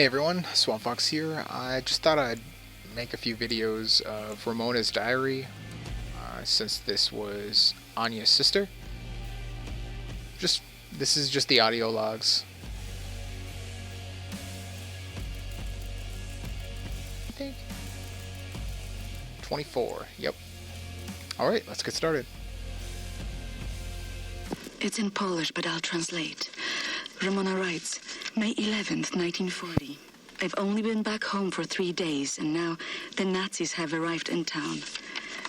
Hey everyone, Swamp Fox here. I just thought I'd make a few videos of Ramona's diary, since this was Anya's sister. This is just the audio logs. I think 24. Yep. All right, let's get started. It's in Polish, but I'll translate. Ramona writes, May 11th, 1940. I've only been back home for 3 days, and now the Nazis have arrived in town.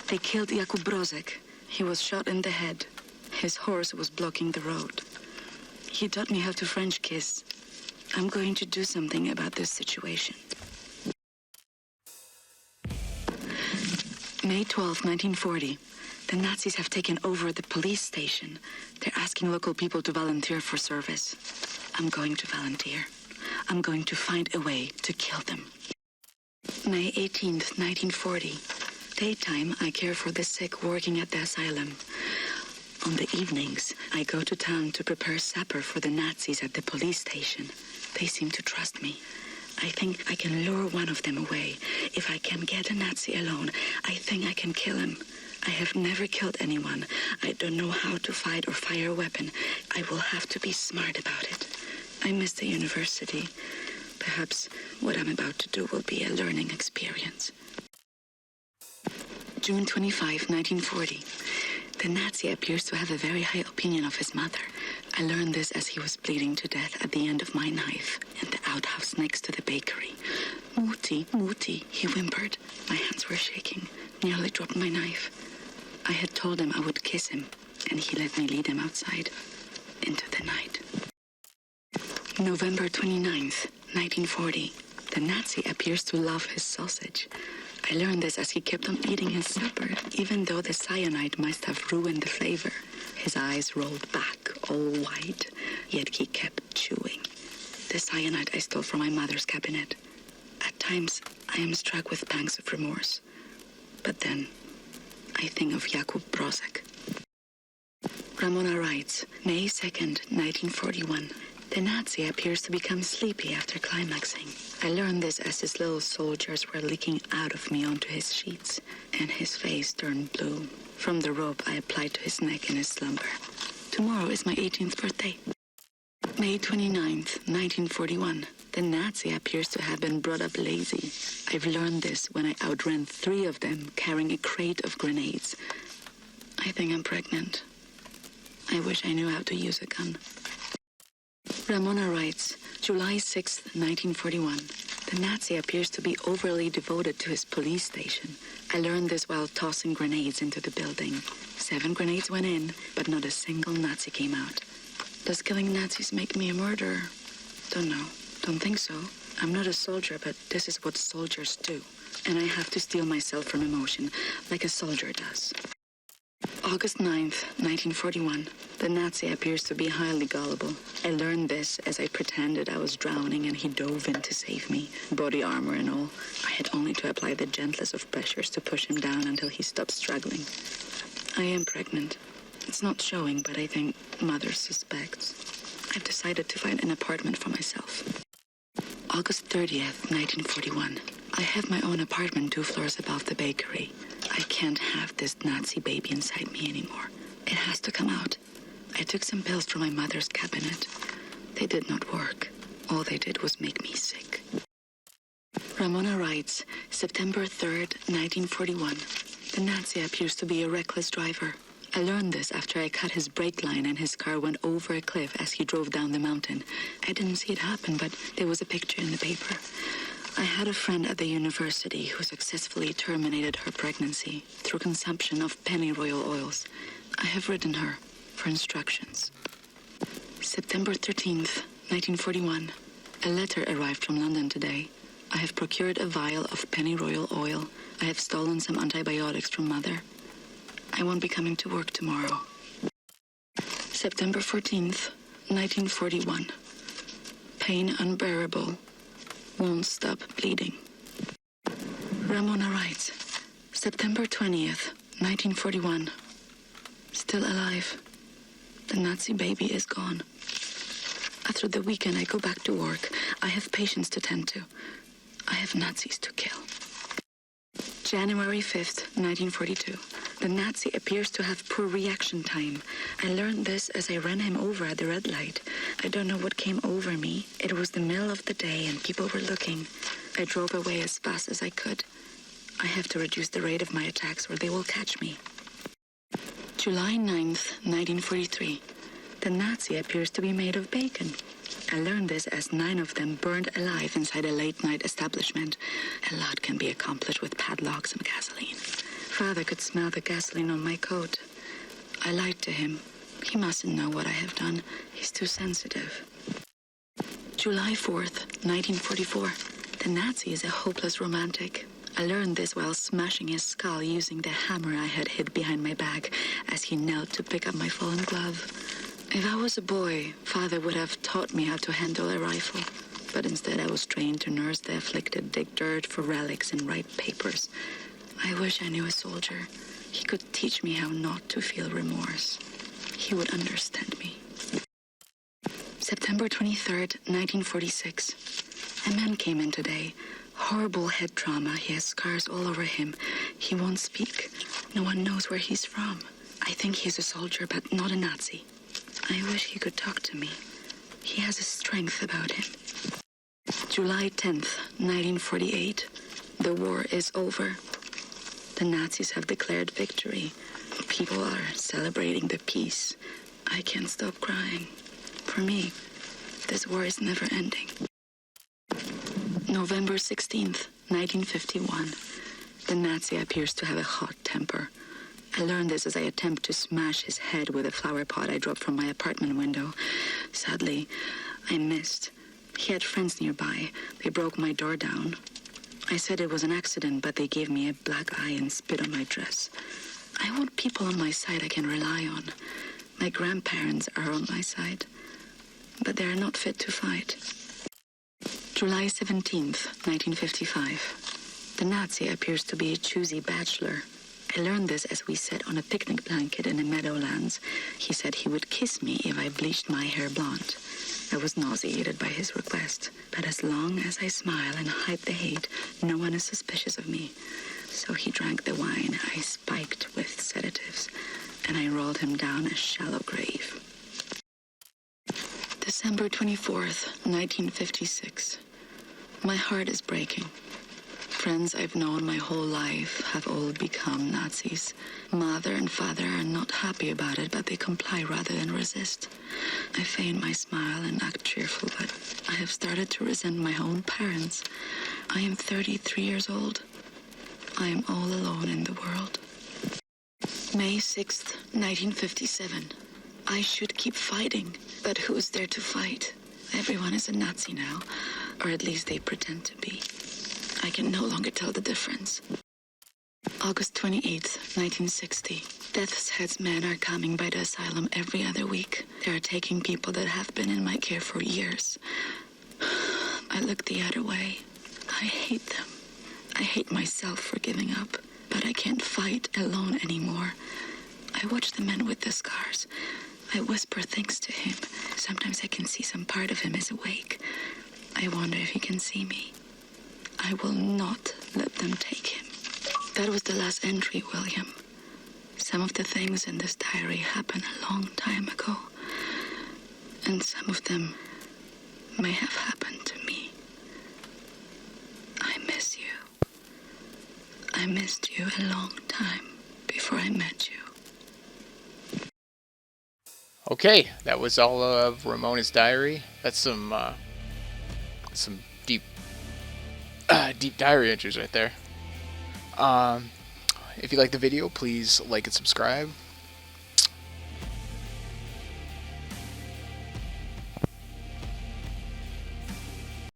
They killed Jakub Brozek. He was shot in the head. His horse was blocking the road. He taught me how to French kiss. I'm going to do something about this situation. May 12th, 1940. The Nazis have taken over the police station. They're asking local people to volunteer for service. I'm going to volunteer. I'm going to find a way to kill them. May 18th, 1940. Daytime, I care for the sick working at the asylum. On the evenings, I go to town to prepare supper for the Nazis at the police station. They seem to trust me. I think I can lure one of them away. If I can get a Nazi alone, I think I can kill him. I have never killed anyone. I don't know how to fight or fire a weapon. I will have to be smart about it. I miss the university. Perhaps what I'm about to do will be a learning experience. June 25, 1940. The Nazi appears to have a very high opinion of his mother. I learned this as he was bleeding to death at the end of my knife in the outhouse next to the bakery. Mutti, Mutti, he whimpered. My hands were shaking. Nearly dropped my knife. I had told him I would kiss him, and he let me lead him outside into the night. November 29th, 1940. The Nazi appears to love his sausage. I learned this as he kept on eating his supper, even though the cyanide must have ruined the flavor. His eyes rolled back, all white, yet he kept chewing. The cyanide I stole from my mother's cabinet. At times, I am struck with pangs of remorse. But then, I think of Jakub Brozek. Ramona writes, May 2nd, 1941. The Nazi appears to become sleepy after climaxing. I learned this as his little soldiers were leaking out of me onto his sheets, and his face turned blue. From the rope I applied to his neck in his slumber. Tomorrow is my 18th birthday. May 29th, 1941. The Nazi appears to have been brought up lazy. I've learned this when I outran 3 of them carrying a crate of grenades. I think I'm pregnant. I wish I knew how to use a gun. Ramona writes, July 6th, 1941. The Nazi appears to be overly devoted to his police station. I learned this while tossing grenades into the building. 7 grenades went in, but not a single Nazi came out. Does killing Nazis make me a murderer? Don't know. Don't think so. I'm not a soldier, but this is what soldiers do. And I have to steel myself from emotion, like a soldier does. August 9th, 1941. The Nazi appears to be highly gullible. I learned this as I pretended I was drowning and he dove in to save me, body armor and all. I had only to apply the gentlest of pressures to push him down until he stopped struggling. I am pregnant. It's not showing, but I think mother suspects. I've decided to find an apartment for myself. August 30th, 1941. I have my own apartment 2 floors above the bakery. I can't have this Nazi baby inside me anymore. It has to come out. I took some pills from my mother's cabinet. They did not work. All they did was make me sick. Ramona writes, September 3rd, 1941. The Nazi appears to be a reckless driver. I learned this after I cut his brake line and his car went over a cliff as he drove down the mountain. I didn't see it happen, but there was a picture in the paper. I had a friend at the university who successfully terminated her pregnancy through consumption of pennyroyal oils. I have written her for instructions. September 13th, 1941. A letter arrived from London today. I have procured a vial of pennyroyal oil. I have stolen some antibiotics from Mother. I won't be coming to work tomorrow. September 14th, 1941. Pain unbearable. Won't stop bleeding. Ramona writes, September 20th, 1941. Still alive. The Nazi baby is gone. After the weekend, I go back to work. I have patients to tend to. I have Nazis to kill. January 5th, 1942. The Nazi appears to have poor reaction time. I learned this as I ran him over at the red light. I don't know what came over me. It was the middle of the day and people were looking. I drove away as fast as I could. I have to reduce the rate of my attacks or they will catch me. July 9th, 1943. The Nazi appears to be made of bacon. I learned this as 9 of them burned alive inside a late-night establishment. A lot can be accomplished with padlocks and gasoline. Father could smell the gasoline on my coat. I lied to him. He mustn't know what I have done. He's too sensitive. July 4th, 1944. The Nazi is a hopeless romantic. I learned this while smashing his skull using the hammer I had hid behind my back as he knelt to pick up my fallen glove. If I was a boy, Father would have taught me how to handle a rifle. But instead I was trained to nurse the afflicted, dig dirt for relics, and write papers. I wish I knew a soldier. He could teach me how not to feel remorse. He would understand me. September 23rd, 1946. A man came in today. Horrible head trauma. He has scars all over him. He won't speak. No one knows where he's from. I think he's a soldier, but not a Nazi. I wish he could talk to me. He has a strength about him. July 10th, 1948. The war is over. The Nazis have declared victory. People are celebrating the peace. I can't stop crying. For me, this war is never ending. November 16th, 1951. The Nazi appears to have a hot temper. I learned this as I attempt to smash his head with a flower pot I dropped from my apartment window. Sadly, I missed. He had friends nearby. They broke my door down. I said it was an accident, but they gave me a black eye and spit on my dress. I want people on my side I can rely on. My grandparents are on my side, but they are not fit to fight. July 17th, 1955. The Nazi appears to be a choosy bachelor. I learned this as we sat on a picnic blanket in the meadowlands. He said he would kiss me if I bleached my hair blonde. I was nauseated by his request, but as long as I smile and hide the hate, no one is suspicious of me. So he drank the wine I spiked with sedatives, and I rolled him down a shallow grave. December 24th, 1956. My heart is breaking. Friends I've known my whole life have all become Nazis. Mother and father are not happy about it, but they comply rather than resist. I feign my smile and act cheerful, but I have started to resent my own parents. I am 33 years old. I am all alone in the world. May 6th, 1957. I should keep fighting, but who's there to fight? Everyone is a Nazi now, or at least they pretend to be. I can no longer tell the difference. August 28th, 1960. Death's Head's men are coming by the asylum every other week. They are taking people that have been in my care for years. I look the other way. I hate them. I hate myself for giving up, but I can't fight alone anymore. I watch the man with the scars. I whisper things to him. Sometimes I can see some part of him is awake. I wonder if he can see me. I will not let them take him. That was the last entry, William. Some of the things in this diary happened a long time ago, and some of them may have happened to me. I miss you. I missed you a long time before I met you. Okay, that was all of Ramona's diary. That's some deep diary entries right there. If you like the video, please like and subscribe.